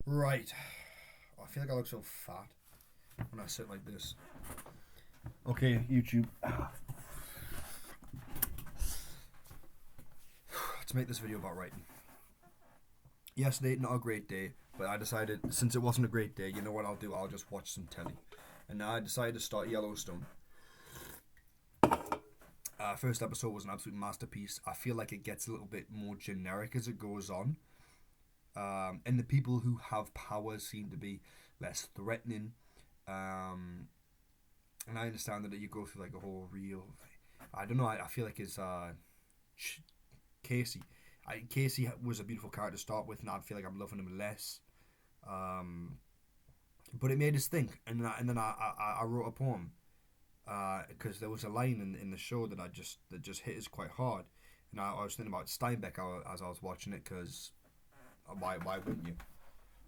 Right. I feel like I look so fat when I sit like this. Okay, YouTube. Let's make this video about writing. Yesterday, not a great day, but I decided since it wasn't a great day, you know what I'll do? I'll just watch some telly. And now I decided to start Yellowstone. First episode was an absolute masterpiece. I feel like it gets a little bit more generic as it goes on. And the people who have power seem to be less threatening. And I understand that you go through like a whole real. I don't know. I feel like it's Casey. Casey was a beautiful character to start with, and I feel like I'm loving him less. Um, but it made us think, and then I wrote a poem because there was a line in the show that just hit us quite hard, and I was thinking about Steinbeck as I was watching it because why wouldn't you?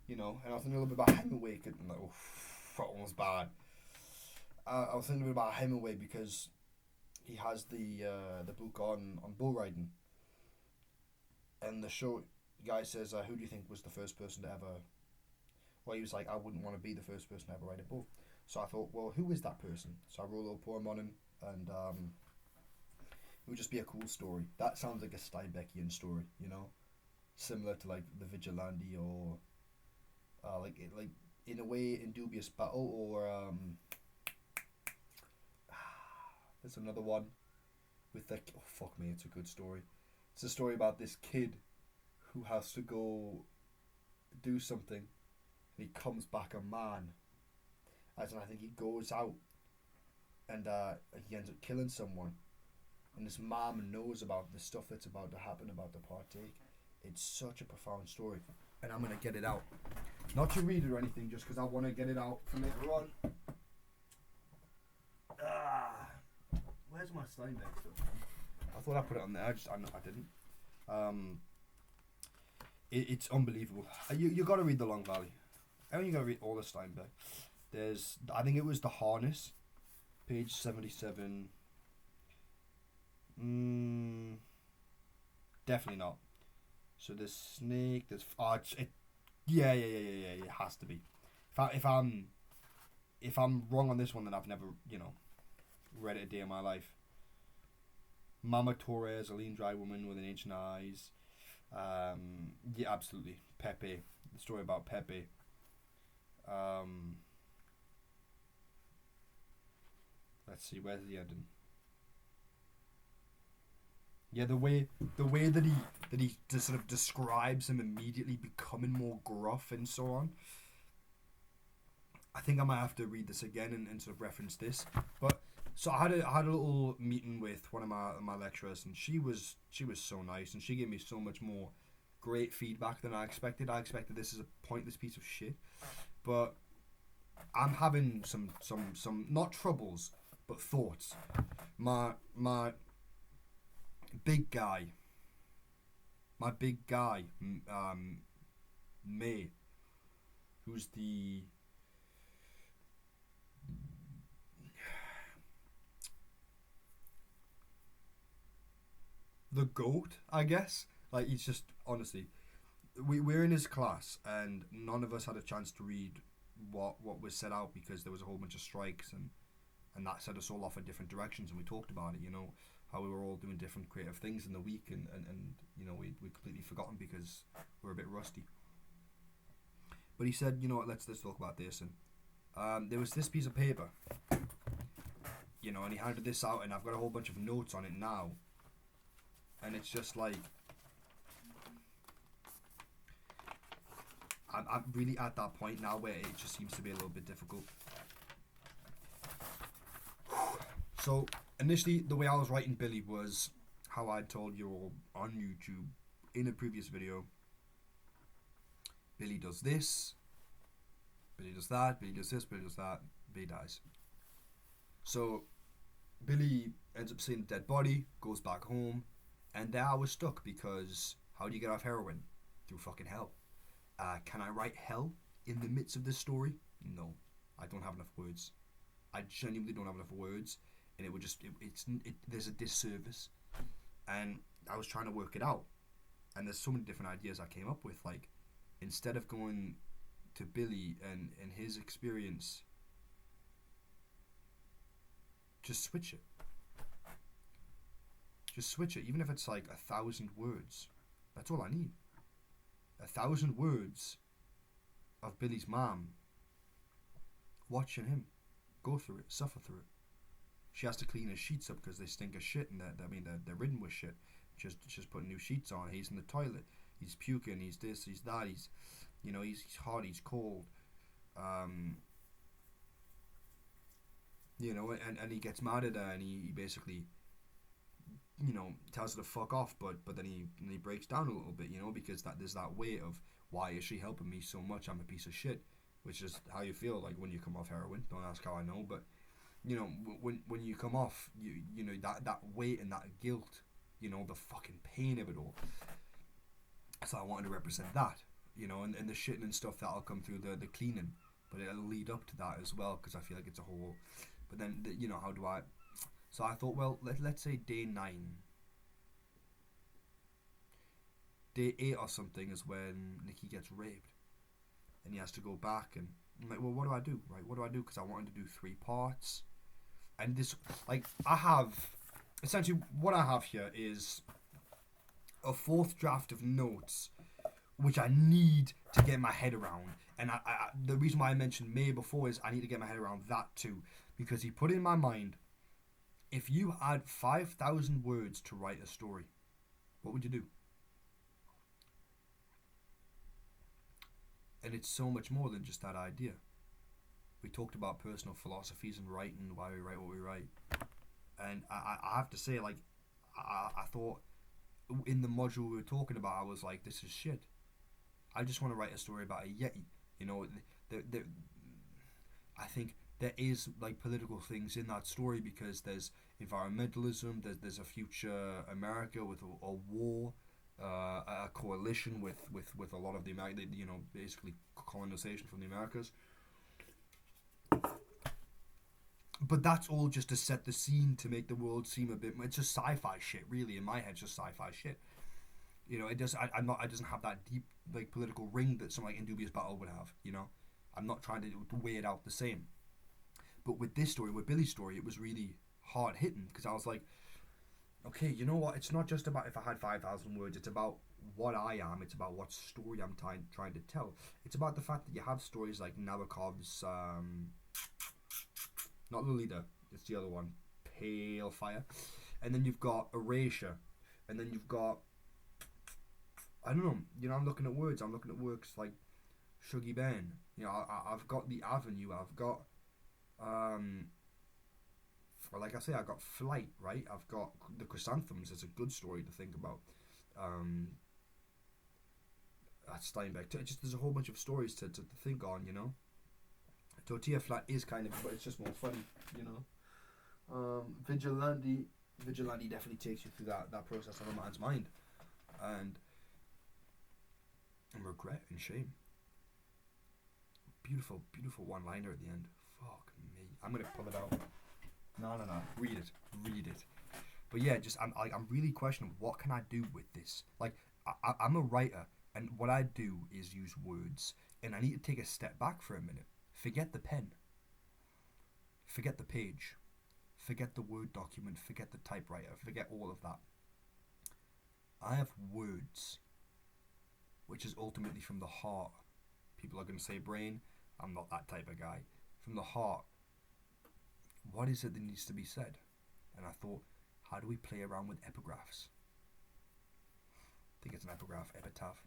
You know, and I was thinking a little bit about Hemingway, and like, oh, that one was bad. I was thinking a bit about Hemingway because he has the book on bull riding, and the show guy says, "Who do you think was the first person to ever?" Well, he was like, "I wouldn't want to be the first person to ever ride a bull." So I thought, well, who is that person? So I wrote a little poem on him, and it would just be a cool story. That sounds like a Steinbeckian story, you know, similar to like the Vigilante or like in a way Indubious Battle or there's another one with like, oh fuck me, it's a good story. It's a story about this kid who has to go do something and he comes back a man. As in, I think he goes out and he ends up killing someone. And this mom knows about the stuff that's about to happen, about to partake. It's such a profound story. And I'm going to get it out. Not to read it or anything, just because I want to get it out for later on. Where's my Steinbeck stuff? I thought I put it on there. I didn't. It's unbelievable. You got to read The Long Valley. I mean, you got to read all the Steinbeck. I think it was The Harness, page 77. Definitely not. So there's snake. Yeah. It has to be. If I'm wrong on this one, then I've never read it a day in my life. Mama Torres, a lean dry woman with an ancient eyes. Yeah, absolutely. Pepe. The story about Pepe. Let's see, where's the ending? Yeah, the way that he just sort of describes him immediately becoming more gruff and so on. I think I might have to read this again and sort of reference this. But so I had a little meeting with one of my lecturers, and she was so nice, and she gave me so much more great feedback than I expected. I expected this as a pointless piece of shit, but I'm having some not troubles but thoughts. My big guy, May, who's the goat, I guess. Like, he's just, honestly, we're in his class, and none of us had a chance to read what was set out because there was a whole bunch of strikes, and that set us all off in different directions, and we talked about it, how we were all doing different creative things in the week, and we'd completely forgotten because we're a bit rusty. But he said, you know what, let's talk about this, and there was this piece of paper, and he handed this out, and I've got a whole bunch of notes on it now, and it's just like, I'm really at that point now where it just seems to be a little bit difficult. So initially, the way I was writing Billy was how I told you all on YouTube in a previous video. Billy does this, Billy does that, Billy does this, Billy does that, Billy dies. So Billy ends up seeing a dead body, goes back home, and there I was stuck because how do you get off heroin? Through fucking hell. Can I write hell in the midst of this story? No, I don't have enough words. I genuinely don't have enough words, and it would just there's a disservice, and I was trying to work it out, and there's so many different ideas I came up with. Like, instead of going to Billy and his experience, just switch it. Just switch it, even if it's like 1,000 words. That's all I need. 1,000 words of Billy's mom watching him go through it, suffer through it. She has to clean his sheets up because they stink of shit, and they're ridden with shit. Just putting new sheets on. He's in the toilet. He's puking. He's this. He's that. He's hot. He's cold. And he gets mad at her, and he basically, tells her to fuck off. But then he breaks down a little bit, because there's that weight of, why is she helping me so much? I'm a piece of shit, which is how you feel like when you come off heroin. Don't ask how I know, but when you come off, that weight and that guilt, the fucking pain of it all. So I wanted to represent that, and the shitting and stuff that'll come through the cleaning, but it'll lead up to that as well, because I feel like it's a whole. But then how do I? So I thought, well, let's say day 9. Day 8 or something is when Nicky gets raped, and he has to go back, and I'm like, well, what do I do? Right, what do I do? Because I wanted to do 3 parts, and this, like, I have essentially what I have here is a 4th draft of notes, which I need to get my head around. And I the reason why I mentioned May before is I need to get my head around that too, because he put in my mind, if you had 5,000 words to write a story, what would you do? And it's so much more than just that idea. We talked about personal philosophies and writing, why we write what we write. And I have to say, like, I thought in the module we were talking about, I was like, this is shit. I just want to write a story about a Yeti. I think there is like political things in that story, because there's environmentalism, there's a future America with a war, a coalition with a lot of the American, basically colonization from the Americas. But that's all just to set the scene, to make the world seem a bit. It's just sci-fi shit, really. In my head, it's just sci-fi shit. It does. It doesn't have that deep like political ring that something like Indubious Battle would have. I'm not trying to weigh it out the same. But with this story, with Billy's story, it was really hard hitting, because I was like, okay, you know what? It's not just about if I had 5,000 words. It's about what I am. It's about what story I'm trying to tell. It's about the fact that you have stories like Nabokov's. Not Lolita, it's the other one, Pale Fire, and then you've got Erasure, and then you've got, I don't know, I'm looking at words, I'm looking at works like Shuggy Ben, I've got The Avenue, I've got, like I say, I've got Flight, right, I've got The Chrysanthemums, it's a good story to think about, that's Steinbeck, there's a whole bunch of stories to think on, Tortilla Flat is kind of, but it's just more funny, Vigilante definitely takes you through that process of a man's mind, and regret and shame. Beautiful one-liner at the end. Fuck me. I'm gonna pull it out. No. Read it. But yeah, just I'm really questioning, what can I do with this? Like, I'm a writer, and what I do is use words, and I need to take a step back for a minute. Forget the pen. Forget the page. Forget the Word document. Forget the typewriter. Forget all of that. I have words, which is ultimately from the heart. People are going to say brain. I'm not that type of guy. From the heart, what is it that needs to be said? And I thought, how do we play around with epigraphs? I think it's an epigraph, epitaph.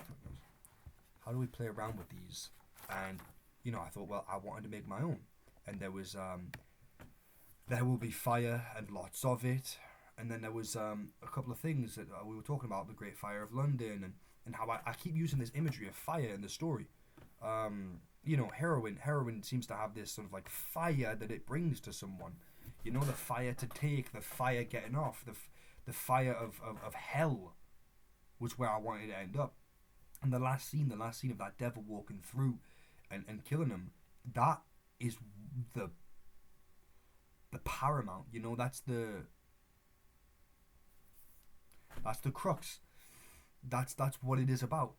How do we play around with these? And I thought, well, I wanted to make my own, and there was there will be fire and lots of it, and then there was a couple of things that we were talking about, the Great Fire of London, and how I keep using this imagery of fire in the story. Heroin seems to have this sort of like fire that it brings to someone, the fire to take, the fire getting off, the fire of hell was where I wanted to end up. And the last scene of that devil walking through and killing him, that is the paramount, that's the crux. That's what it is about,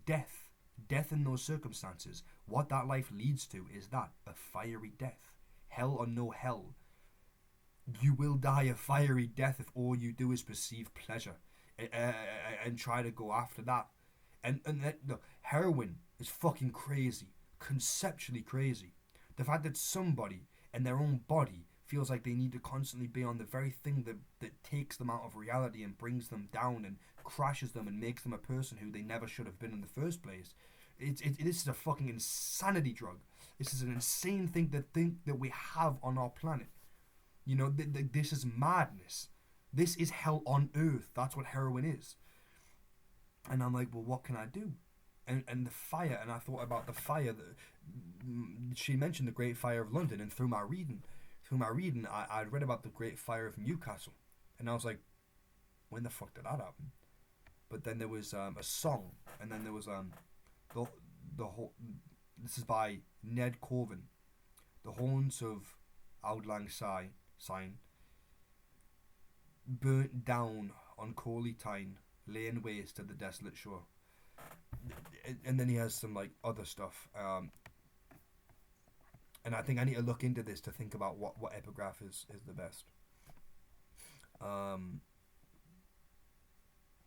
death. Death in those circumstances, what that life leads to is that a fiery death. Hell or no hell, you will die a fiery death if all you do is perceive pleasure and try to go after that. No, heroin is fucking crazy, conceptually crazy. The fact that somebody in their own body feels like they need to constantly be on the very thing that takes them out of reality and brings them down and crashes them and makes them a person who they never should have been in the first place. This is a fucking insanity drug. This is an insane thing that we have on our planet. You know, this is madness. This is hell on earth. That's what heroin is. And I'm like, well, what can I do? And the fire, and I thought about the fire. She mentioned the Great Fire of London, and through my reading, I'd read about the Great Fire of Newcastle, and I was like, when the fuck did that happen? But then there was a song, and then there was the whole. This is by Ned Corvin. The haunts of Auld Lang Syne burnt down on Corley Tyne, laying waste to the desolate shore. And then he has some like other stuff. And I think I need to look into this to think about what epigraph is the best.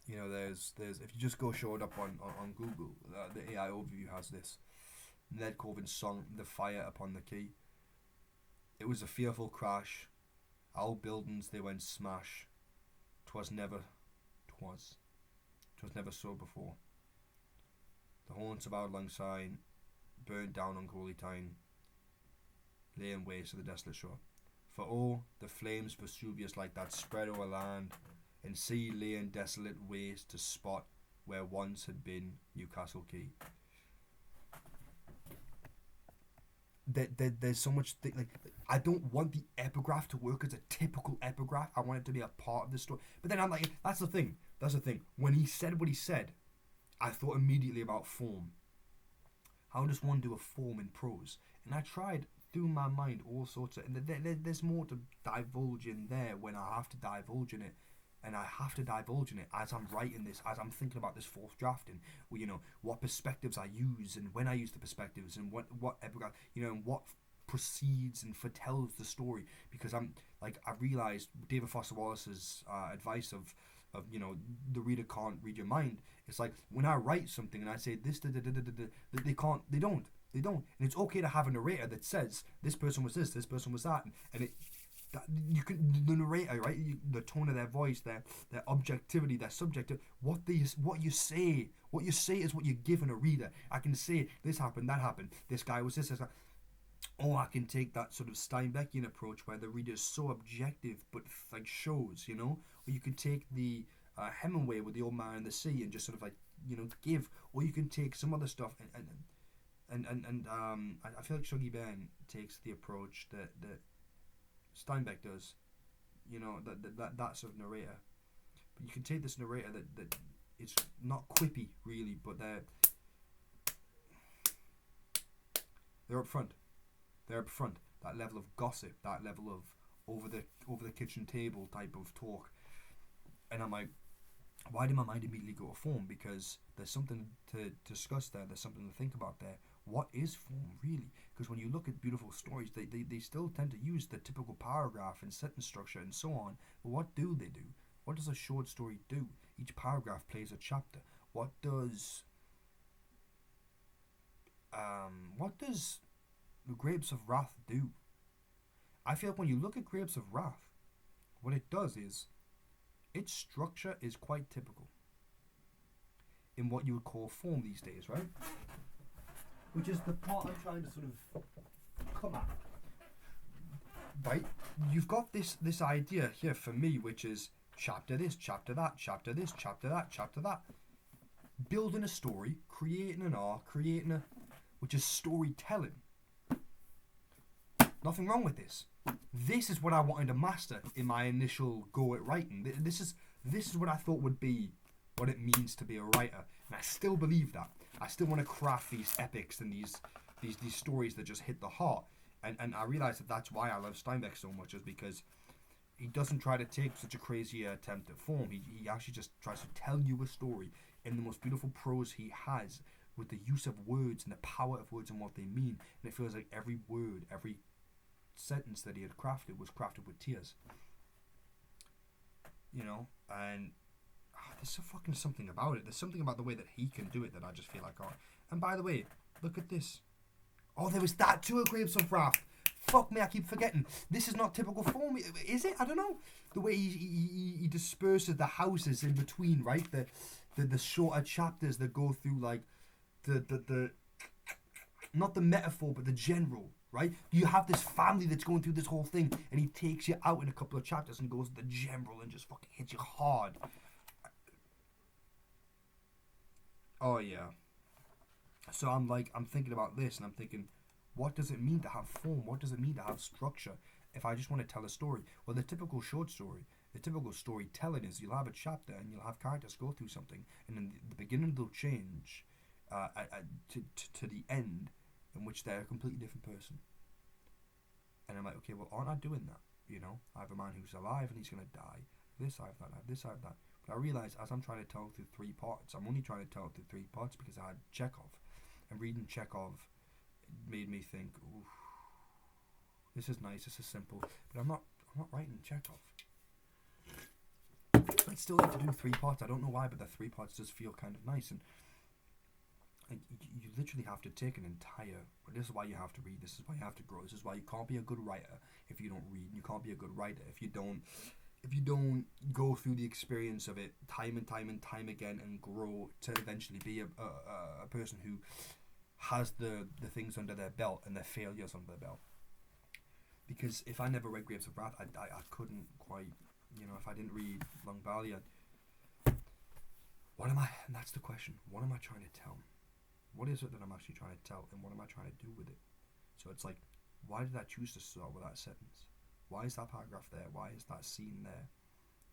You know, there's if you just go show it up on Google, the AI overview has this. Ned Corvin's song, "The Fire Upon the Quay." It was a fearful crash. Our buildings they went smash. 'Twas never so before. The haunts of Auld Lang Syne burnt down on Corley Tyne, laying waste to the desolate shore. For oh, the flames Vesuvius like that spread o'er land, and sea laying desolate waste to spot where once had been Newcastle Quay. There's so much like I don't want the epigraph to work as a typical epigraph. I want it to be a part of the story. But then I'm like, that's the thing. When he said what he said, I thought immediately about form. How does one do a form in prose? And I tried through my mind all sorts of. And there's more to divulge in there when I have to divulge in it. And I have to divulge in it as I'm writing this, as I'm thinking about this fourth drafting. Well, you know, what perspectives I use and when I use the perspectives and what epigraph, you know, and what precedes and foretells the story. Because I realized David Foster Wallace's advice of you know, the reader can't read your mind. It's like when I write something and I say this, they don't. And it's okay to have a narrator that says this person was this person was that, and it. That you can the narrator, right? The tone of their voice, their objectivity, their subjective. What you say is what you're giving a reader. I can say this happened, that happened. This guy was this. Or I can take that sort of Steinbeckian approach where the reader is so objective, but like shows, you know. Or you can take the Hemingway with The Old Man and the Sea and just sort of like, you know, give. Or you can take some other stuff and I feel like Shuggy Ben takes the approach that Steinbeck does, you know, that sort of narrator. But you can take this narrator that it's not quippy really, but they're up front. They're up front. That level of gossip, that level of over the kitchen table type of talk. And I'm like, why did my mind immediately go to form? Because there's something to discuss there. There's something to think about there. What is form really? Because when you look at beautiful stories, they still tend to use the typical paragraph and sentence structure and so on. But what do they do? What does a short story do? Each paragraph plays a chapter. What does the Grapes of Wrath do? I feel like when you look at Grapes of Wrath, what it does is its structure is quite typical in what you would call form these days, right? Which is the part I'm trying to sort of come at. Right? You've got this idea here for me, which is chapter this, chapter that, chapter this, chapter that, chapter that. Building a story, creating an arc, which is storytelling. Nothing wrong with this. This is what I wanted to master in my initial go at writing. This is what I thought would be what it means to be a writer, and I still believe that. I still want to craft these epics and these stories that just hit the heart. And I realize that that's why I love Steinbeck so much, is because he doesn't try to take such a crazy attempt at form. He actually just tries to tell you a story in the most beautiful prose he has, with the use of words and the power of words and what they mean. And it feels like every word, every sentence that he had crafted was crafted with tears. You know, and there's so fucking something about it. There's something about the way that he can do it that I just feel like, oh. And by the way, look at this. Oh, there was that too, Grapes of Wrath. Fuck me, I keep forgetting. This is not typical form, is it? I don't know. The way he disperses the houses in between, right? The shorter chapters that go through like the not the metaphor but the general, right? You have this family that's going through this whole thing, and he takes you out in a couple of chapters and goes to the general and just fucking hits you hard. Oh yeah. So I'm thinking about this, and I'm thinking, what does it mean to have form? What does it mean to have structure? If I just want to tell a story, well, the typical short story, the typical storytelling is you'll have a chapter and you'll have characters go through something, and in the beginning they'll change to the end, in which they're a completely different person. And I'm like, okay, well, aren't I doing that? You know, I have a man who's alive and he's gonna die. This, I have that. I have this, I have that. But I realize as I'm trying to tell through 3 parts, I'm only trying to tell through 3 parts because I had Chekhov, and reading Chekhov made me think, ooh, this is nice, this is simple, but I'm not writing Chekhov. I still need to do 3 parts. I don't know why, but the 3 parts just feel kind of nice, and you literally have to take an entire. This is why you have to read. This is why you have to grow. This is why you can't be a good writer if you don't read. You can't be a good writer if you don't go through the experience of it time and time again and grow to eventually be a person who has the things under their belt and their failures under their belt. Because if I never read Grapes of Wrath, I couldn't quite, you know, if I didn't read Long Valley, what am I, and that's the question, what am I trying to tell? What is it that I'm actually trying to tell, and what am I trying to do with it? So it's like, why did I choose to start with that sentence? Why is that paragraph there? Why is that scene there?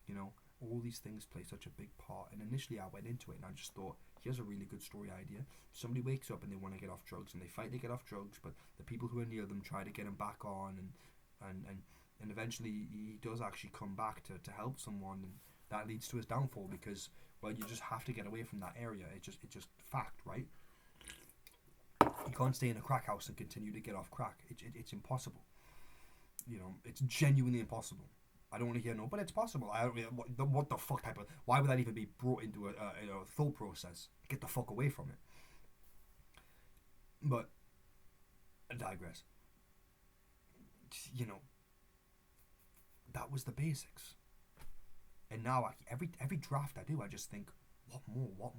You know, all these things play such a big part. And initially I went into it and I just thought, here's a really good story idea. Somebody wakes up and they want to get off drugs, and they fight to get off drugs, but the people who are near them try to get him back on, and eventually he does actually come back to help someone, and that leads to his downfall because, well, you just have to get away from that area. It's just fact, right? You can't stay in a crack house and continue to get off crack. It's impossible. You know, it's genuinely impossible. I don't want to hear no, but it's possible. I don't. What the fuck type of? Why would that even be brought into a thought process? Get the fuck away from it. But I digress. You know, that was the basics. And now every draft I do, I just think, what more?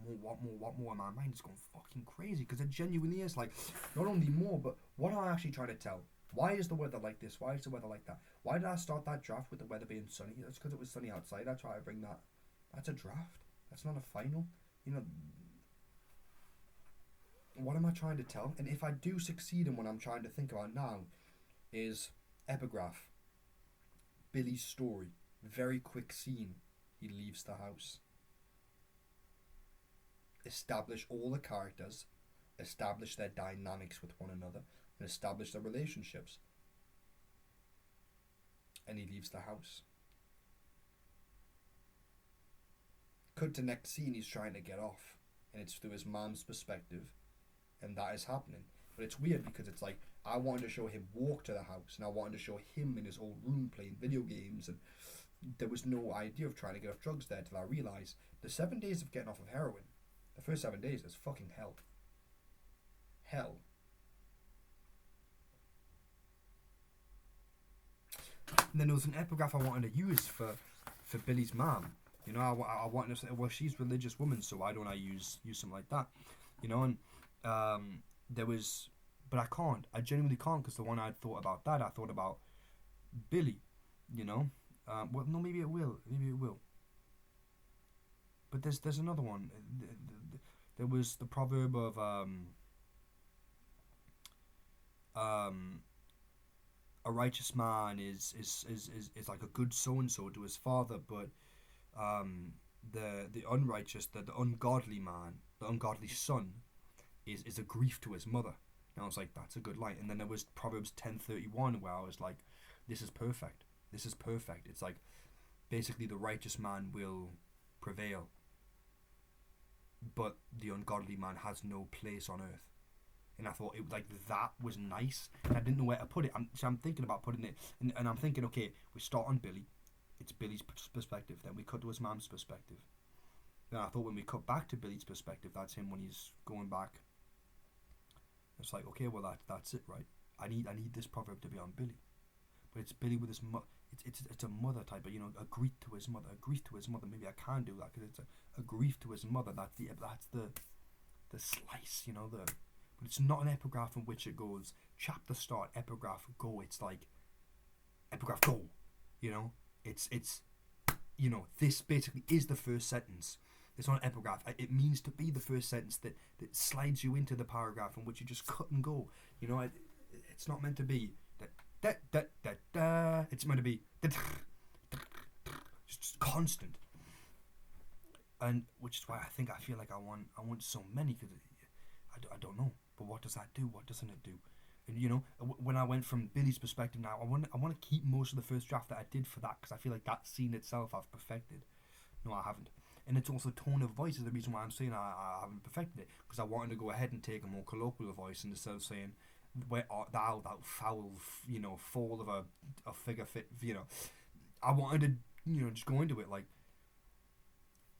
And my mind is going fucking crazy because it genuinely is like, not only more, but what am I actually trying to tell? Why is the weather like this? Why is the weather like that? Why did I start that draft with the weather being sunny? That's because it was sunny outside. That's why I bring that. That's a draft. That's not a final. You know, what am I trying to tell? And if I do succeed in what I'm trying to think about now, is epigraph. Billy's story. Very quick scene. He leaves the house. Establish all the characters. Establish their dynamics with one another. And establish their relationships. And he leaves the house. Cut to next scene, he's trying to get off. And it's through his mom's perspective. And that is happening. But it's weird because it's like, I wanted to show him walk to the house. And I wanted to show him in his old room playing video games. And there was no idea of trying to get off drugs there till I realised the 7 days of getting off of heroin, the first 7 days is fucking hell. Hell. And then there was an epigraph I wanted to use for Billy's mom. You know, I wanted to say, well, she's a religious woman, so why don't I use something like that? You know, and there was, but I can't. I genuinely can't because the one I thought about that, I thought about Billy. You know, well, no, maybe it will. But there's another one. There was the proverb of a righteous man is like a good so and so to his father, but the unrighteous, the ungodly man, the ungodly son, is a grief to his mother. And I was like, that's a good line. And then there was Proverbs 10:31 where I was like, this is perfect. It's like basically the righteous man will prevail. but the ungodly man has no place on earth. And I thought it like that was nice. And I didn't know where to put it. So I'm thinking about putting it, and I'm thinking, okay, we start on Billy. It's Billy's perspective. Then we cut to his mom's perspective. Then I thought when we cut back to Billy's perspective, that's him when he's going back. It's like, okay, well that's it, right? I need this proverb to be on Billy, but it's Billy with his it's a mother type, but a grief to his mother, a grief to his mother. Maybe I can do that because it's a grief to his mother. That's the slice, but it's not an epigraph in which it goes chapter start, epigraph go. It's like epigraph go, it's this basically is the first sentence. It's not an epigraph. It means to be the first sentence that slides you into the paragraph in which you just cut and go. It's not meant to be da. It's meant to be just constant. And which is why I feel like I want so many, because I don't know. But what does that do? What doesn't it do? And when I went from Billy's perspective now, I want to keep most of the first draft that I did for that, because I feel like that scene itself I've perfected. No, I haven't. And it's also tone of voice is the reason why I'm saying I haven't perfected it, because I wanted to go ahead and take a more colloquial voice instead of saying, "Where art thou, thou foul, fall of a figure fit." I wanted to, just go into it like,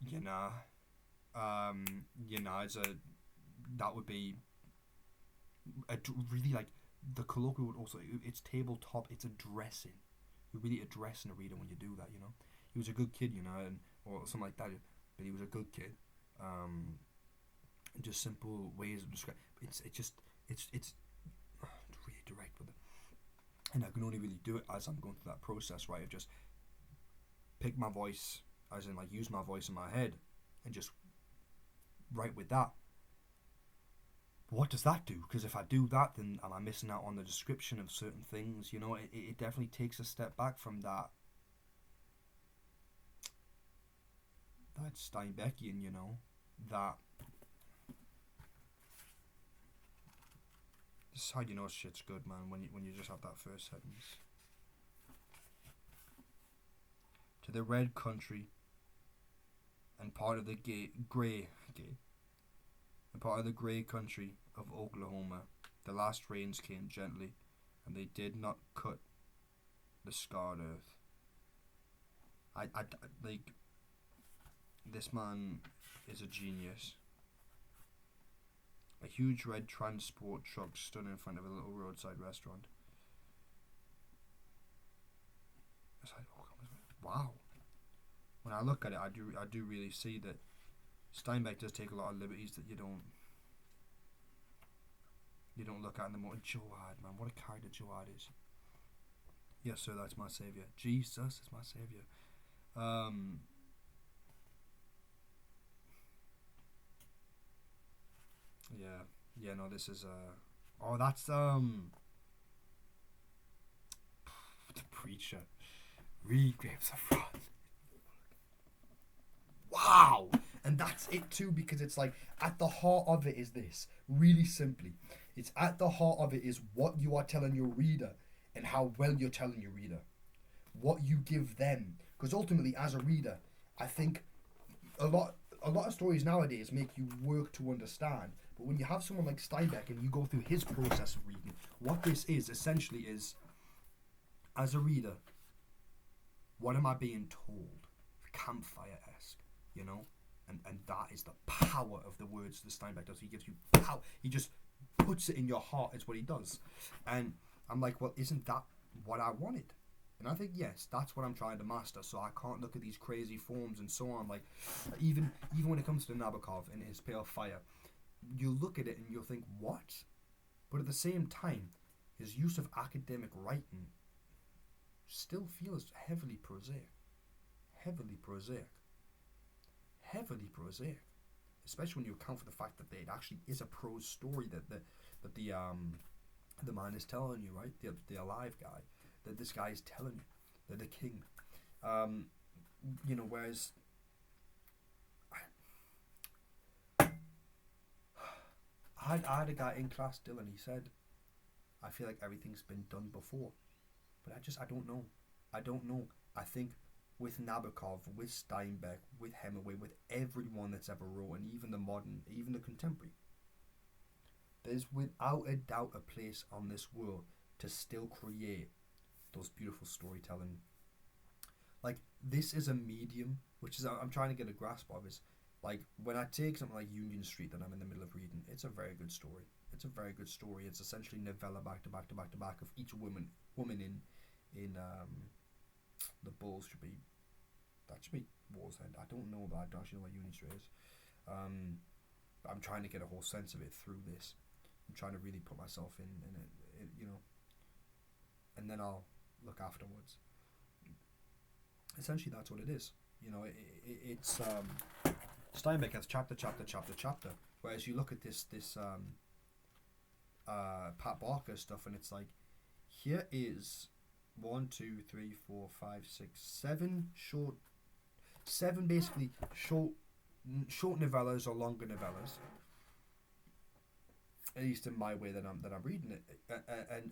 it's that would be really like the colloquial would also, it's tabletop, it's addressing. You're really addressing a reader when you do that. He was a good kid, or something like that. But he was a good kid. Just simple ways of describing. It's really direct with it, and I can only really do it as I'm going through that process, right? Of just pick my voice, as in like use my voice in my head, and just write with that. But what does that do? Because if I do that, then am I missing out on the description of certain things? It definitely takes a step back from that Steinbeckian, that this is how you know shit's good, man, when you just have that first sentence. To the red country and part of the grey and part of the grey country of Oklahoma, the last rains came gently, and they did not cut the scarred earth. I like, this man is a genius. A huge red transport truck stood in front of a little roadside restaurant. It's like, wow. When I look at it, I do really see that Steinbeck does take a lot of liberties that you don't look at in the more. Joad, man, what a character Joad is. Yes, sir, that's my savior. Jesus is my savior. Yeah, no, this is oh, that's the preacher. Read Grapes of Wrath. Wow! And that's it too, because it's like, at the heart of it is this, really simply. It's at the heart of it is what you are telling your reader and how well you're telling your reader. What you give them. Because ultimately, as a reader, I think a lot of stories nowadays make you work to understand. But when you have someone like Steinbeck and you go through his process of reading, what this is essentially is, as a reader, what am I being told? Campfire-esque, and that is the power of the words that Steinbeck does. He gives you power. He just puts it in your heart. It's what he does. And I'm like, well, isn't that what I wanted? And I think, yes, that's what I'm trying to master. So I can't look at these crazy forms and so on. Like, even when it comes to Nabokov and his Pale Fire, you look at it and you'll think, what? But at the same time, his use of academic writing still feels heavily prosaic. Especially when you account for the fact that it actually is a prose story that the man is telling you, right? The alive guy, that this guy is telling you, that the king, whereas I had a guy in class, Dylan. He said, I feel like everything's been done before, but I don't know. I think with Nabokov, with Steinbeck, with Hemingway, with everyone that's ever wrote, and even the modern, even the contemporary. There's without a doubt a place on this world to still create those beautiful storytelling. Like, this is a medium, which is I'm trying to get a grasp of, is like when I take something like Union Street that I'm in the middle of reading, it's a very good story. It's a very good story. It's essentially novella back to back to back to back of each woman in the Bulls should be, that should be Wall's End. I don't know that. I don't actually know what Union Street is. I'm trying to get a whole sense of it through this. I'm trying to really put myself in it, you know, and then I'll look afterwards. Essentially, that's what it is. You know, it's Steinbeck has chapter, whereas you look at this Pat Barker stuff, and it's like, here is 1, 2, 3, 4, 5, 6, 7 basically short novellas or longer novellas, at least in my way that I'm reading it,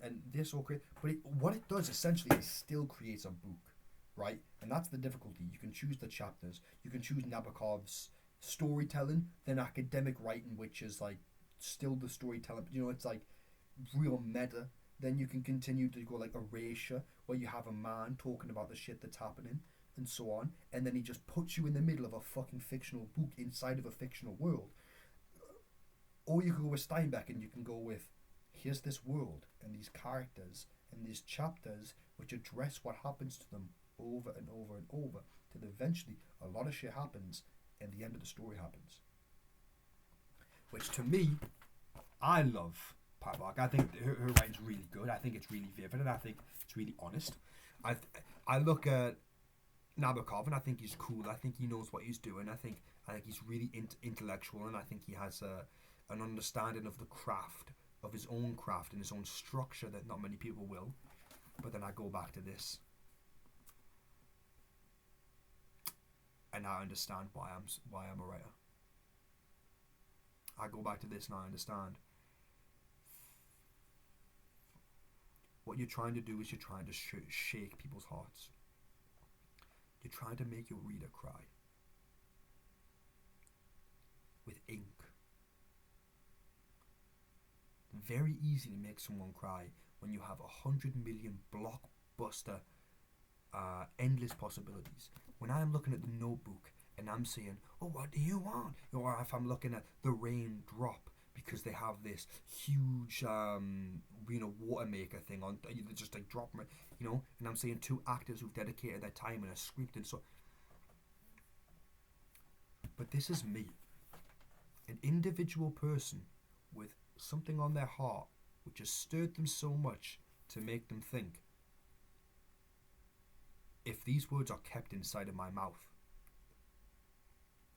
and this all create. But what it does essentially is still creates a book, right? And that's the difficulty. You can choose the chapters. You can choose Nabokov's storytelling, then academic writing, which is like still the storytelling. You know, it's like real meta. Then you can continue to go like Erasure, where you have a man talking about the shit that's happening and so on, and then he just puts you in the middle of a fucking fictional book inside of a fictional world. Or you can go with Steinbeck, and you can go with, here's this world and these characters and these chapters which address what happens to them over and over and over, till eventually a lot of shit happens and the end of the story happens. Which to me, I love Pat Barker. I think her writing's really good. I think it's really vivid, and I think it's really honest. I look at Nabokov, and I think he's cool. I think he knows what he's doing. I think he's really intellectual, and I think he has an understanding of the craft, of his own craft and his own structure that not many people will. But then I go back to this, and I understand why I'm a writer. I go back to this and I understand. What you're trying to do is you're trying to shake people's hearts. You're trying to make your reader cry with ink. Very easy to make someone cry when you have 100 million blockbuster, endless possibilities. When I'm looking at the Notebook and I'm saying, oh, what do you want? Or if I'm looking at The Rain Drop, because they have this huge, water maker thing on, just like drop, and I'm saying 2 actors who've dedicated their time in a script and so. But this is me, an individual person with something on their heart which has stirred them so much to make them think, if these words are kept inside of my mouth,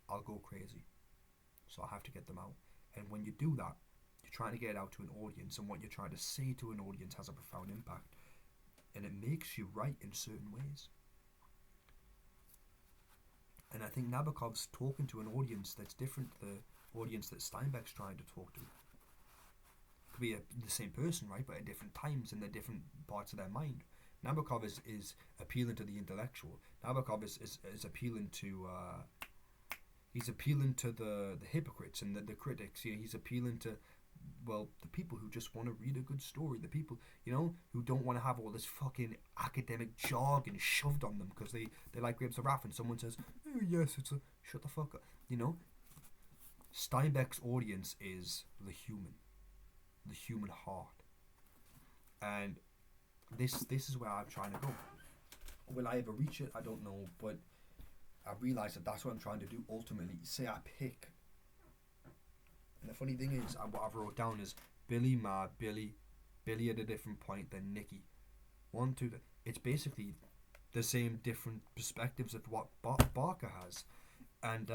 I'll go crazy. So I have to get them out. And when you do that, you're trying to get it out to an audience, and what you're trying to say to an audience has a profound impact, and it makes you write in certain ways. And I think Nabokov's talking to an audience that's different to the audience that Steinbeck's trying to talk to. It could be the same person, right, but at different times in the different parts of their mind. Nabokov is appealing to the intellectual. Nabokov is appealing to he's appealing to the hypocrites and the critics. He's appealing to, well, the people who just want to read a good story, the people, who don't want to have all this fucking academic jargon shoved on them because they like Grapes of Wrath, and someone says, oh yes, it's a, shut the fuck up, Steinbeck's audience is the human heart, and this is where I'm trying to go. Will I ever reach it? I don't know, but I realise that that's what I'm trying to do ultimately. Say I pick, and the funny thing is, what I've wrote down is Billy at a different point than Nikki. 1, 2, it's basically the same different perspectives of what Barker has. And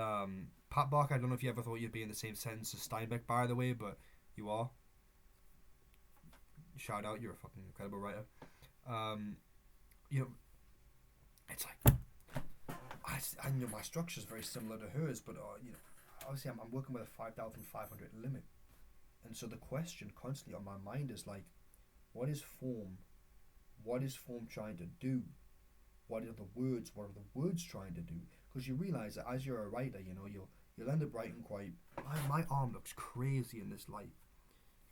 Pat Barker, I don't know if you ever thought you'd be in the same sentence as Steinbeck, by the way, but you are. Shout out, you're a fucking incredible writer. It's like, I know my structure is very similar to hers, but obviously I'm working with a 5,500 limit, and so the question constantly on my mind is like, what is form trying to do, What are the words? What are the words trying to do? Because you realize that as you're a writer, you'll end up writing quite. My arm looks crazy in this light.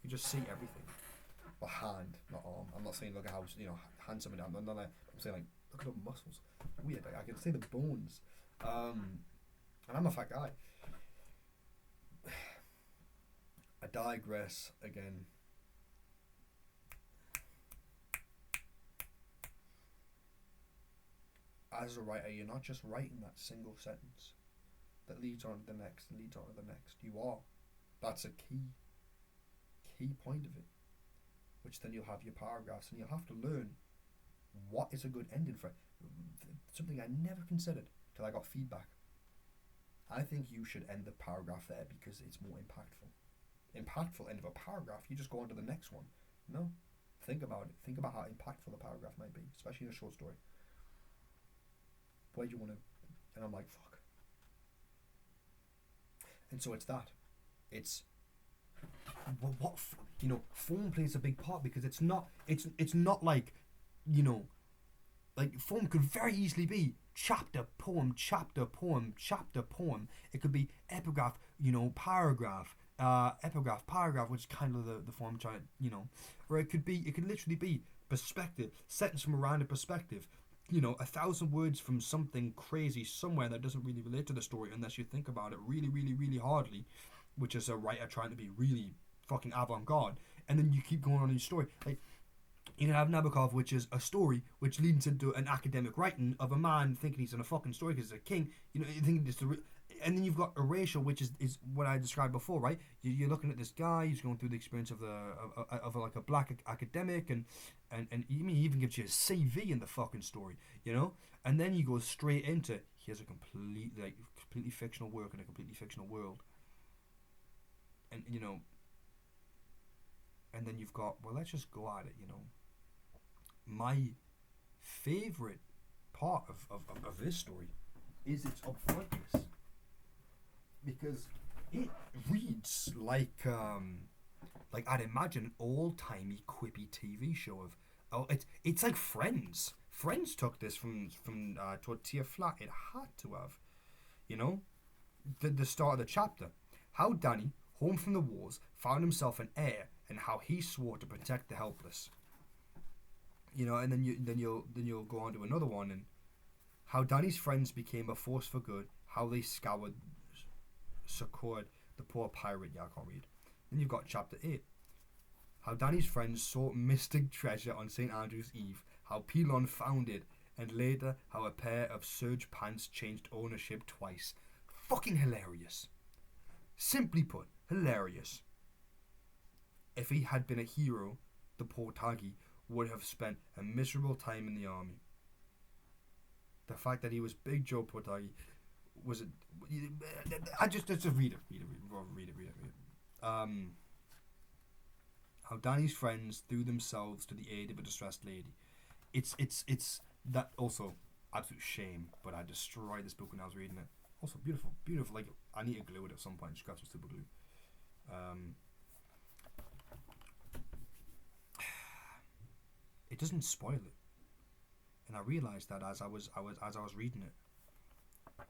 You just see everything. Or hand, not arm. I'm not saying look at how handsome I am. I'm saying like look at the muscles. Weird. Like, I can see the bones. And I'm a fat guy. I digress again. As a writer, you're not just writing that single sentence that leads on to the next and leads on to the next. You are. That's a key point of it. Which then you'll have your paragraphs, and you'll have to learn what is a good ending for it. Something I never considered till I got feedback. I think you should end the paragraph there because it's more impactful. Impactful end of a paragraph, you just go on to the next one. No. Think about it. Think about how impactful a paragraph might be, especially in a short story. Where do you want to... And I'm like, fuck. And so it's that. It's... form plays a big part because it's not like, like form could very easily be chapter, poem, chapter, poem, chapter, poem. It could be epigraph, paragraph, epigraph, paragraph, which is kind of the form trying, or it could literally be perspective, sentence from a random perspective, 1,000 words from something crazy somewhere that doesn't really relate to the story unless you think about it really, really, really hardly, which is a writer trying to be really fucking avant-garde, and then you keep going on in your story. Like, you can have Nabokov, which is a story which leads into an academic writing of a man thinking he's in a fucking story because he's a king. You think it's and then you've got Erasure, which is what I described before, right? You're looking at this guy, he's going through the experience of like a black academic, and he even gives you a CV in the fucking story, and then you go straight into here's a completely fictional work in a completely fictional world, and and then you've got, well, let's just go at it, my favorite part of this story is its upfrontness, because it reads like I'd imagine an old-timey quippy TV show it's like Friends. Friends took this from Tortilla Flat. It had to have, the start of the chapter, how Danny, home from the wars, found himself an heir, and how he swore to protect the helpless. And then you'll go on to another one, and how Danny's friends became a force for good, how they succored the poor pirate. Yeah, I can't read. Then you've got chapter 8, how Danny's friends sought mystic treasure on St. Andrew's Eve, how Pelon found it, and later how a pair of serge pants changed ownership twice. Fucking hilarious. Simply put, hilarious. If he had been a hero, the Portagi would have spent a miserable time in the army. The fact that he was Big Joe Portagi was it? I just read it. How Danny's friends threw themselves to the aid of a distressed lady. It's that also absolute shame. But I destroyed this book when I was reading it. Also beautiful. Like, I need to glue it at some point. Just got some super glue. It doesn't spoil it, and I realized that as I was reading it.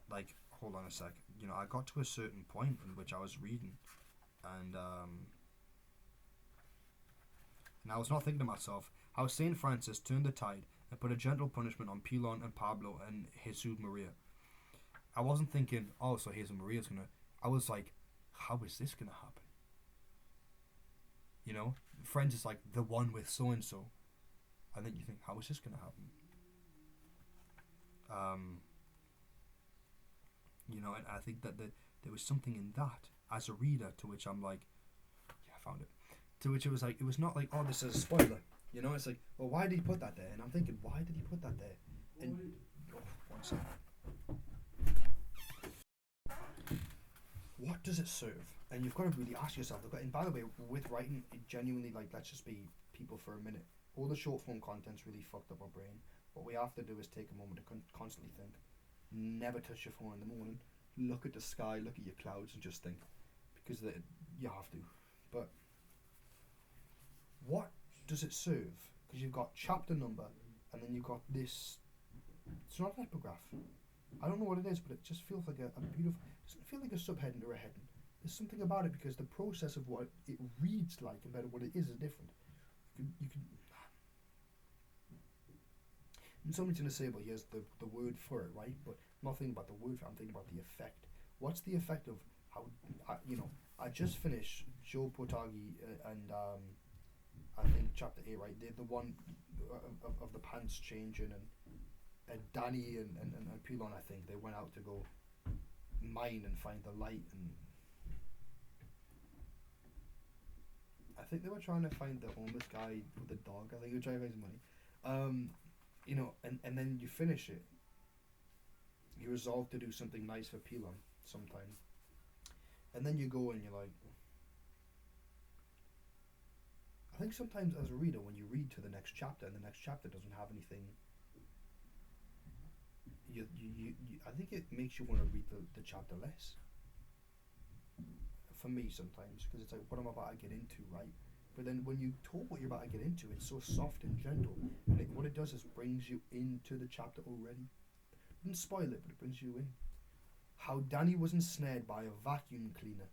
Like, hold on a sec. I got to a certain point in which I was reading, and I was not thinking to myself how Saint Francis turned the tide and put a gentle punishment on Pelon and Pablo and Jesus Maria. I wasn't thinking, oh, so Jesus Maria's gonna. I was like, how is this gonna happen? Friends is like the one with so and so. And then you think, how is this going to happen? And I think that there was something in that as a reader to which I'm like, yeah, I found it. To which it was like, it was not like, oh, this is a spoiler. It's like, well, why did he put that there? And I'm thinking, why did he put that there? And, one second. What does it serve? And you've got to really ask yourself. And by the way, with writing, it genuinely, like, let's just be people for a minute. All the short form content's really fucked up our brain. What we have to do is take a moment to constantly think. Never touch your phone in the morning. Look at the sky, look at your clouds, and just think. Because you have to. But what does it serve? Because you've got chapter number, and then you've got this It's not an epigraph. I don't know what it is, but it just feels like a beautiful. It doesn't feel like a subheading or a heading. There's something about it because the process of what it reads like compared to what it is different. You can. And somebody's going to say, well, here's the word for it, right? But I'm not thinking about the word for it, I'm thinking about the effect. What's the effect of how, I just finished Joe Potagi and I think chapter 8, right? The one of the pants changing and Danny and Pilon, I think, they went out to go mine and find the light, and I think they were trying to find the homeless guy with the dog. I think they were trying to raise money. And then you finish it. You resolve to do something nice for Pilon sometime. And then you go and you're like, I think sometimes as a reader, when you read to the next chapter and the next chapter doesn't have anything, I think it makes you want to read the chapter less. For me, sometimes, because it's like, what I'm about to get into, right? But then when you told what you're about to get into, it's so soft and gentle, and what it does is brings you into the chapter already. It doesn't spoil it, but it brings you in. How Danny was ensnared by a vacuum cleaner,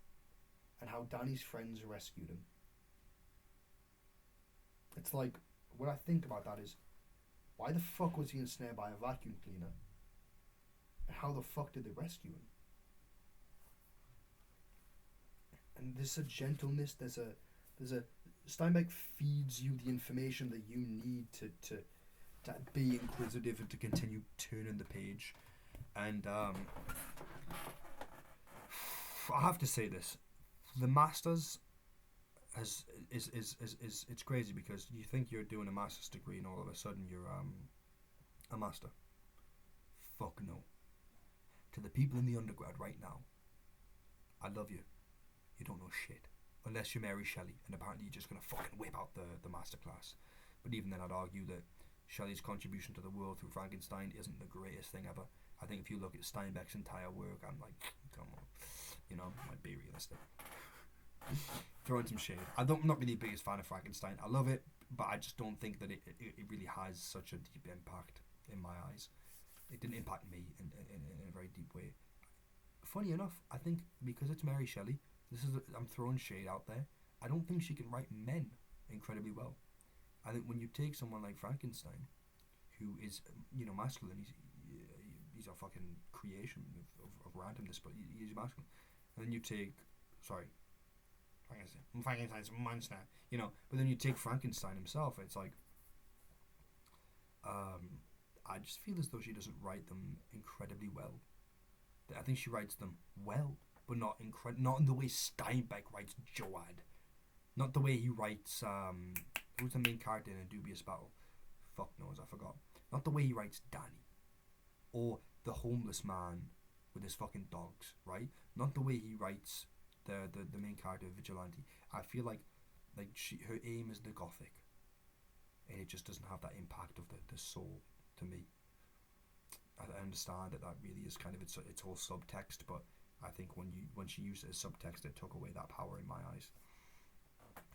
and how Danny's friends rescued him. It's like, what I think about that is, why the fuck was he ensnared by a vacuum cleaner? And how the fuck did they rescue him? And there's a gentleness, there's a Steinbeck feeds you the information that you need to be inquisitive and to continue turning the page. And I have to say this: the Masters is it's crazy because you think you're doing a master's degree and all of a sudden you're a master. Fuck no. To the people in the undergrad right now, I love you. You don't know shit. Unless you're Mary Shelley, and apparently you're just going to fucking whip out the masterclass. But even then, I'd argue that Shelley's contribution to the world through Frankenstein isn't the greatest thing ever. I think if you look at Steinbeck's entire work, I'm like, come on. Might be realistic. Throwing some shade. I'm not really the biggest fan of Frankenstein. I love it, but I just don't think that it really has such a deep impact in my eyes. It didn't impact me in a very deep way. Funny enough, I think because it's Mary Shelley, I'm throwing shade out there. I don't think she can write men incredibly well. I think when you take someone like Frankenstein, who is masculine, he's a fucking creation of randomness, but he's masculine. And then you take, Frankenstein's a monster, But then you take Frankenstein himself. It's like, I just feel as though she doesn't write them incredibly well. I think she writes them well, but not in the way Steinbeck writes Joad. Not the way he writes who's the main character in A Dubious Battle? Fuck knows, I forgot. Not the way he writes Danny. Or the homeless man with his fucking dogs, right? Not the way he writes the main character Vigilante. I feel like her aim is the gothic. And it just doesn't have that impact of the soul to me. I understand that really is kind of its whole subtext, but I think when she used it as subtext, it took away that power in my eyes.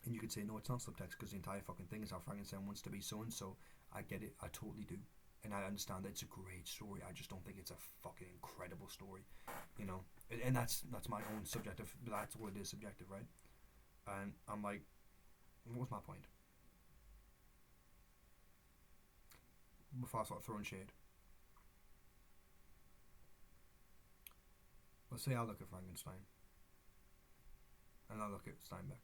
And you could say, no, it's not subtext because the entire fucking thing is how Frankenstein wants to be so and so. I get it, I totally do, and I understand that it's a great story. I just don't think it's a fucking incredible story, And that's my own subjective. That's what it is, subjective, right? And I'm like, what was my point? Before I start throwing shade. Let's say I look at Frankenstein and I look at Steinbeck,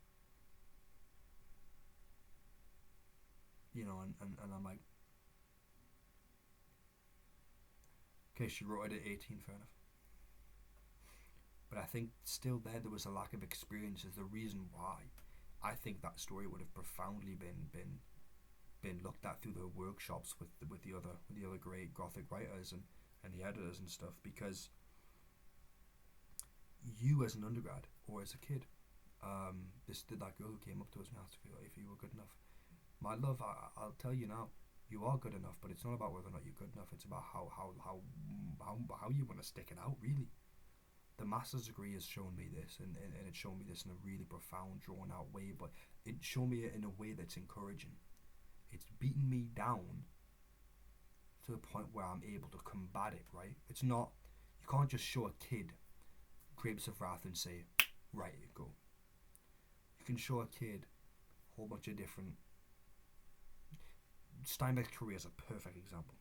and I'm like, okay, she wrote it at 18, fair enough. But I think still there was a lack of experience is the reason why I think that story would have profoundly been looked at through the workshops with the other great Gothic writers and the editors and stuff, because you as an undergrad or as a kid, that girl who came up to us and asked if you were good enough. My love, I'll tell you now, you are good enough, but it's not about whether or not you're good enough. It's about how you want to stick it out, really. The master's degree has shown me this, and it's shown me this in a really profound, drawn out way, but it showed me it in a way that's encouraging. It's beaten me down to the point where I'm able to combat it, right? It's not, you can't just show a kid Grapes of Wrath and say, right, go. You can show a kid a whole bunch of different. Steinbeck's career is a perfect example.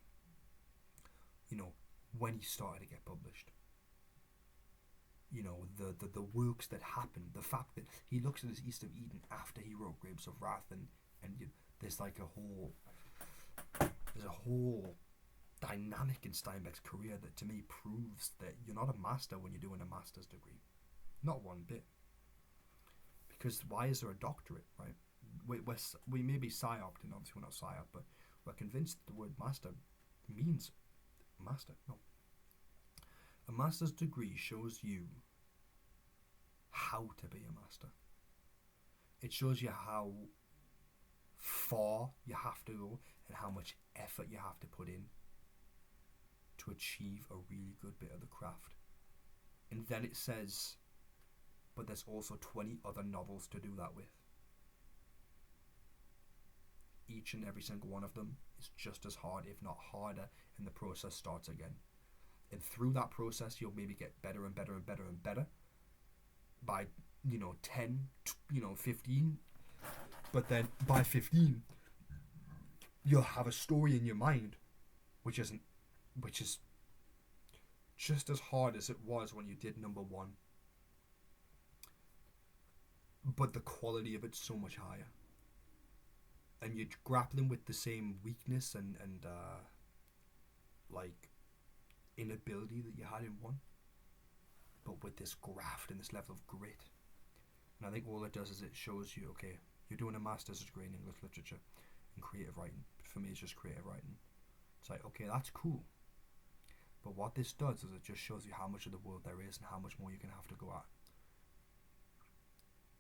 You know, when he started to get published. You know, the works that happened, the fact that he looks at his East of Eden after he wrote Grapes of Wrath, and there's like there's a whole dynamic in Steinbeck's career that to me proves that you're not a master when you're doing a master's degree. Not one bit. Because why is there a doctorate, right? We may be psyoped, and obviously we're not psyoped, but we're convinced the word master means master. No. A master's degree shows you how to be a master. It shows you how far you have to go and how much effort you have to put in to achieve a really good bit of the craft. And then it says, but there's also 20 other novels to do that with. Each and every single one of them is just as hard, if not harder, and the process starts again. And through that process, you'll maybe get better and better and better and better by, 10, 15. But then by 15, you'll have a story in your mind which is just as hard as it was when you did number one. But the quality of it's so much higher. And you're grappling with the same weakness and inability that you had in one, but with this graft and this level of grit. And I think all it does is it shows you, okay, you're doing a master's degree in English literature and creative writing. For me, it's just creative writing. It's like, okay, that's cool. But what this does is it just shows you how much of the world there is and how much more you're going to have to go at.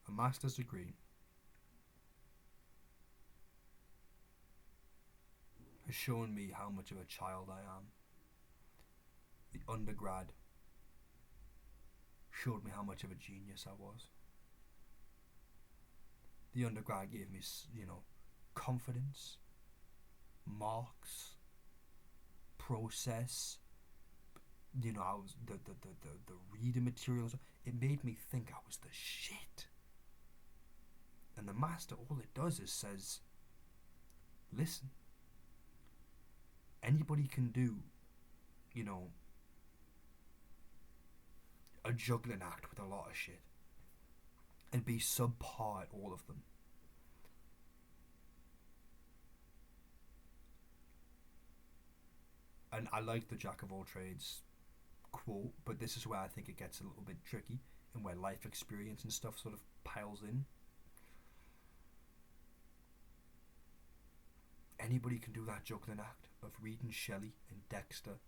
A master's degree has shown me how much of a child I am. The undergrad showed me how much of a genius I was. The undergrad gave me, confidence, marks, process. I was the reading materials. It made me think I was the shit. And the master, all it does is says, listen, anybody can do, a juggling act with a lot of shit and be subpar at all of them. And I like the jack of all trades quote, but this is where I think it gets a little bit tricky and where life experience and stuff sort of piles in. Anybody can do that juggling act of reading Shelley and Dexter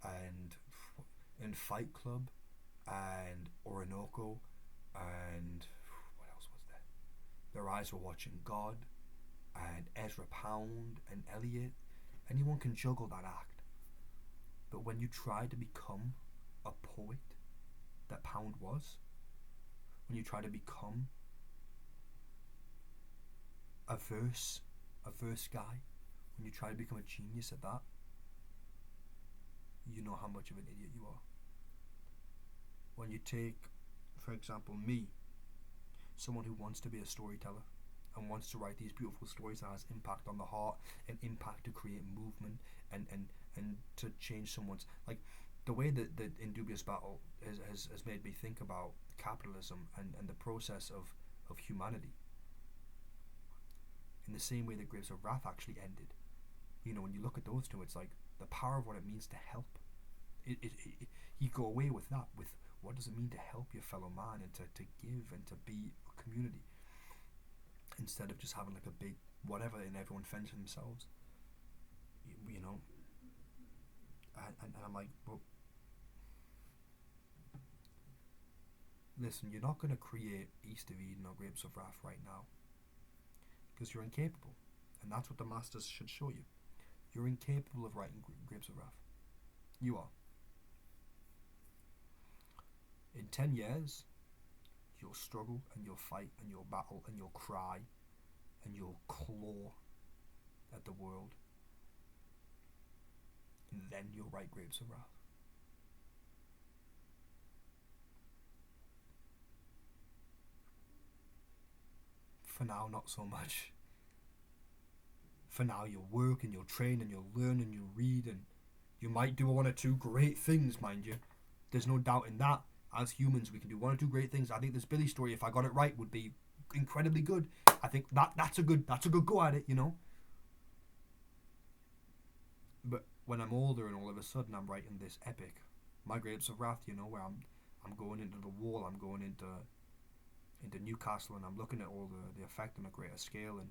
and Fight Club and Orinoco and what else was there? Their Eyes Were Watching God and Ezra Pound and Eliot. Anyone can juggle that act. But when you try to become a poet that Pound was, when you try to become a verse guy, when you try to become a genius at that, you know how much of an idiot you are. When you take, for example, me, someone who wants to be a storyteller and wants to write these beautiful stories that has impact on the heart and impact to create movement and to change someone's, like the way that Indubious Battle has made me think about capitalism and the process of humanity. In the same way that Grapes of Wrath actually ended. When you look at those two, it's like the power of what it means to help. You go away with that, with what does it mean to help your fellow man and to give and to be a community, instead of just having like a big whatever and everyone fends for themselves. And I'm like, well, listen, you're not going to create East of Eden or Grapes of Wrath right now because you're incapable, and that's what the masters should show you. You're incapable of writing Grapes of Wrath. You are. In 10 years, you'll struggle and you'll fight and you'll battle and you'll cry and you'll claw at the world. then you'll write Grapes of Wrath. For now, not so much. For now, you'll work and you'll train and you'll learn and you'll read, and you might do one or two great things, mind you. There's no doubt in that. As humans, we can do one or two great things. I think this Billy story, if I got it right, would be incredibly good. I think that's a good go at it, you know. But when I'm older and all of a sudden I'm writing this epic, my Grapes of Wrath, you know, where I'm going into the wall, I'm going into Newcastle, and I'm looking at all the effect on a greater scale, and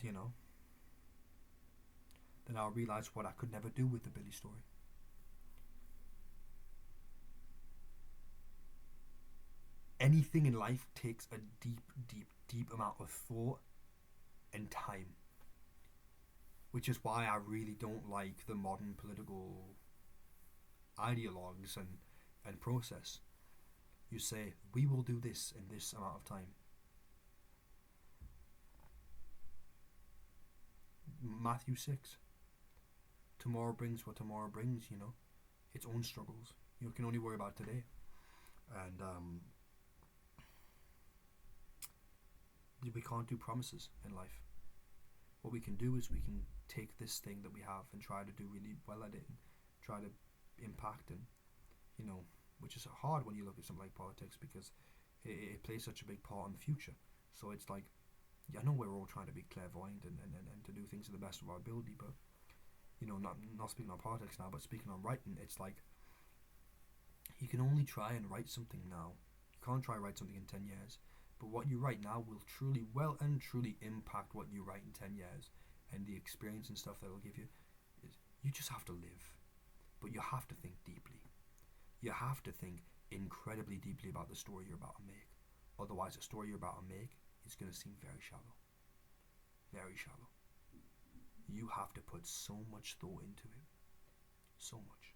you know, then I'll realise what I could never do with the Billy story. Anything in life takes a deep amount of thought and time, which is why I really don't like the modern political ideologues and process. You say, we will do this in this amount of time. Matthew 6. Tomorrow brings what tomorrow brings, you know. Its own struggles. You can only worry about today. And we can't do promises in life. What we can do is we can take this thing that we have and try to do really well at it, and try to impact, and you know, which is hard when you look at something like politics, because it plays such a big part in the future. So it's like, I know we're all trying to be clairvoyant and to do things to the best of our ability, but you know, not speaking on politics now, but speaking on writing, it's like you can only try and write something now. You can't try and write something in 10 years. But what you write now will truly impact what you write in 10 years, and the experience and stuff that it'll give you. You just have to live, but you have to think deeply. You have to think incredibly deeply about the story you're about to make. Otherwise, the story you're about to make is going to seem very shallow. Very shallow. You have to put so much thought into it. So much.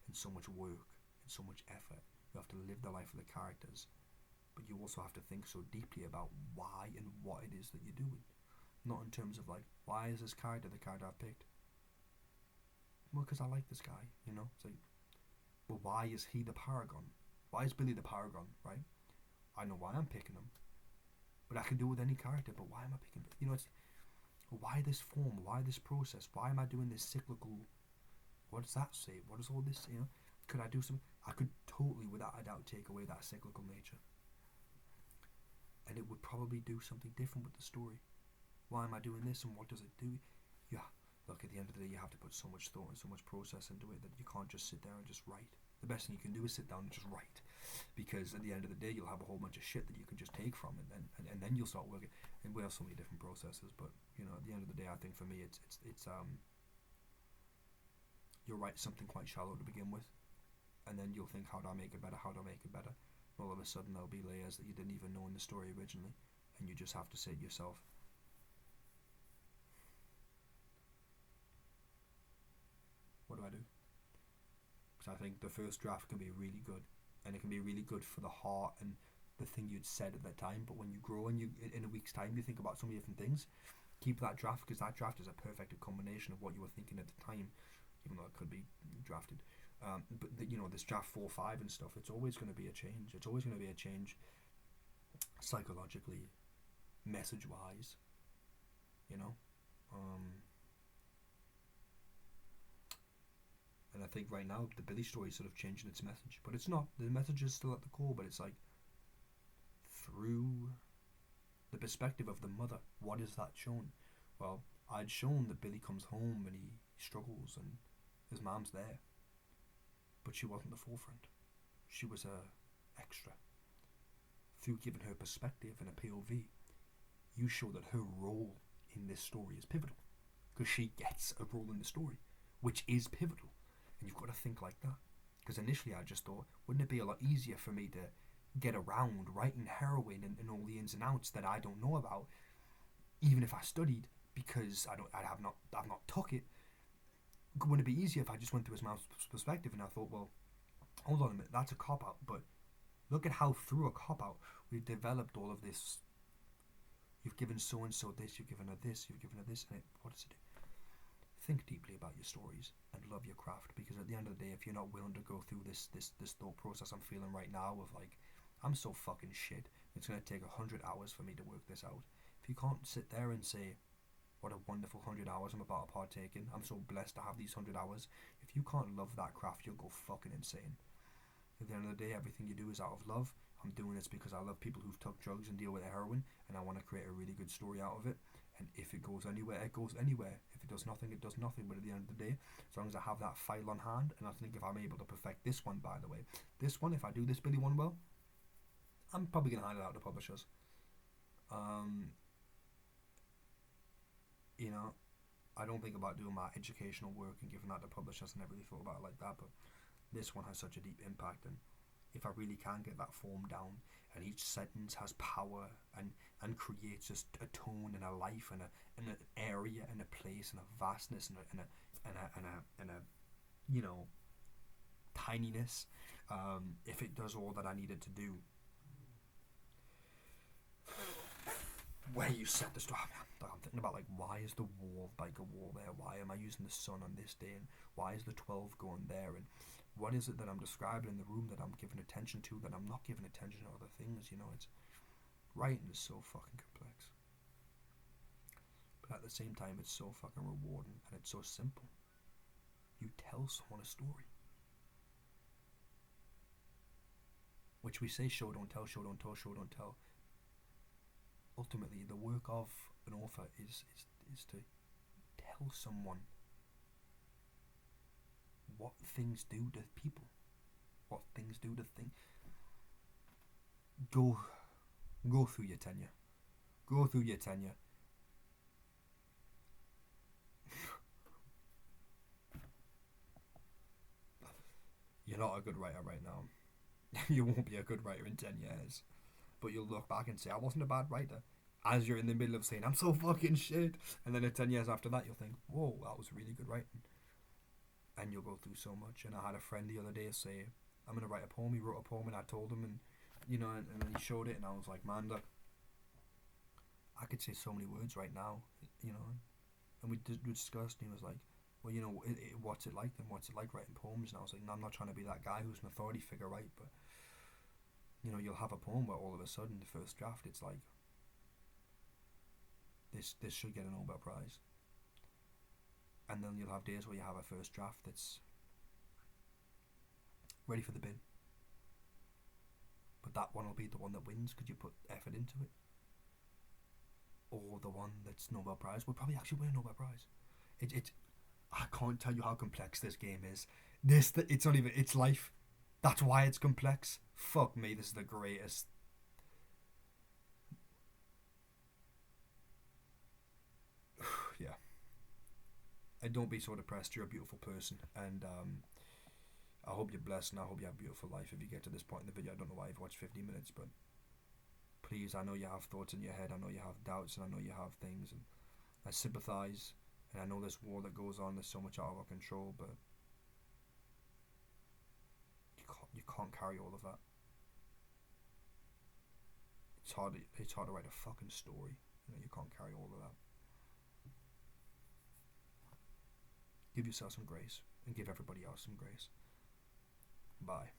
And so much work, and so much effort. You have to live the life of the characters. But you also have to think so deeply about why and what it is that you're doing. Not in terms of like, why is this character the character I've picked? Well, because I like this guy, you know? It's like, well, why is he the paragon? Why is Billy the paragon, right? I know why I'm picking him. But I can do it with any character, but why am I picking him? You know, it's, why this form? Why this process? Why am I doing this cyclical? What does that say? What is all this, you know? Could I do something? I could totally, without a doubt, take away that cyclical nature. And it would probably do something different with the story. Why am I doing this, and what does it do? Yeah, look, at the end of the day, you have to put so much thought and so much process into it that you can't just sit there and just write. The best thing you can do is sit down and just write, because at the end of the day, you'll have a whole bunch of shit that you can just take from it, and then you'll start working. And we have so many different processes, but you know, at the end of the day, I think for me, it's you'll write something quite shallow to begin with, and then you'll think, how do I make it better? How do I make it better? All of a sudden there'll be layers that you didn't even know in the story originally, and you just have to say to yourself, what do I do? Because I think the first draft can be really good, and it can be really good for the heart and the thing you'd said at that time. But when you grow and you in a week's time, you think about so many different things. Keep that draft, because that draft is a perfect combination of what you were thinking at the time, even though it could be drafted. But you know, this draft 4-5 and stuff, it's always going to be a change. It's always going to be a change psychologically, message wise, you know. And I think right now the Billy story is sort of changing its message, but it's not. The message is still at the core, but it's like through the perspective of the mother. What is that shown? Well, I'd shown that Billy comes home and he struggles and his mom's there, but she wasn't the forefront. She was a extra. Through giving her perspective and a POV, you show that her role in this story is pivotal, because she gets a role in the story, which is pivotal. And you've got to think like that. Because initially I just thought, wouldn't it be a lot easier for me to get around writing heroin and all the ins and outs that I don't know about, even if I studied, because I've not took it. Wouldn't it be easier if I just went through his mom's perspective? And I thought, well, hold on a minute, that's a cop-out, but look at how through a cop-out we've developed all of this. You've given so-and-so this, you've given her this, you've given her this, and what does it do? think deeply about your stories and love your craft, because at the end of the day, if you're not willing to go through this thought process I'm feeling right now of like, I'm so fucking shit, it's going to take 100 hours for me to work this out. If you can't sit there and say, what a wonderful 100 hours I'm about to partake in, I'm so blessed to have these 100 hours, if you can't love that craft, you'll go fucking insane. At the end of the day, everything you do is out of love. I'm doing this because I love people who've took drugs and deal with heroin, and I want to create a really good story out of it. And if it goes anywhere, it goes anywhere. If it does nothing, it does nothing. But at the end of the day, as long as I have that file on hand, and I think if I'm able to perfect this one, by the way, this one, if I do this Billy one well, I'm probably going to hand it out to publishers. You know, I don't think about doing my educational work and giving that to publishers. I never really thought about it like that, but this one has such a deep impact, and if I really can get that form down, and each sentence has power and creates just a tone and a life and an area and a place and a vastness and a you know, tininess, if it does all that I need it to do, where you set the story. I'm thinking about, like, why is the wall like a wall there? Why am I using the sun on this day? And why is the 12 going there? And what is it that I'm describing in the room that I'm giving attention to that I'm not giving attention to other things? You know, it's writing is so fucking complex, but at the same time, it's so fucking rewarding, and it's so simple. You tell someone a story, which we say show don't tell, show don't tell, show don't tell. Ultimately, the work of an author is to tell someone what things do to people, what things do to things. Go through your tenure. Go through your tenure. You're not a good writer right now. You won't be a good writer in 10 years. But you'll look back and say, I wasn't a bad writer. As you're in the middle of saying, I'm so fucking shit. And then in 10 years after that, you'll think, whoa, that was really good writing. And you'll go through so much. And I had a friend the other day say, I'm going to write a poem. He wrote a poem and I told him, and you know, and then he showed it, and I was like, man, look, I could say so many words right now, you know. And we discussed, and he was like, well, you know, what's it like then? What's it like writing poems? And I was like, no, I'm not trying to be that guy who's an authority figure, right? But, you know, you'll have a poem where all of a sudden, the first draft, it's like, this should get a Nobel Prize. And then you'll have days where you have a first draft that's ready for the bin. But that one will be the one that wins because you put effort into it. Or the one that's Nobel Prize will probably actually win a Nobel Prize. I can't tell you how complex this game is. It's not even, it's life. That's why it's complex. Fuck me, this is the greatest. Yeah. And don't be so depressed. You're a beautiful person, and I hope you're blessed, and I hope you have a beautiful life. If you get to this point in the video, I don't know why you've watched 15 minutes, but please, I know you have thoughts in your head, I know you have doubts, and I know you have things, and I sympathise, and I know this war that goes on, there's so much out of our control, but you can't carry all of that. It's hard to write a fucking story. You know, you can't carry all of that. Give yourself some grace, and give everybody else some grace. Bye.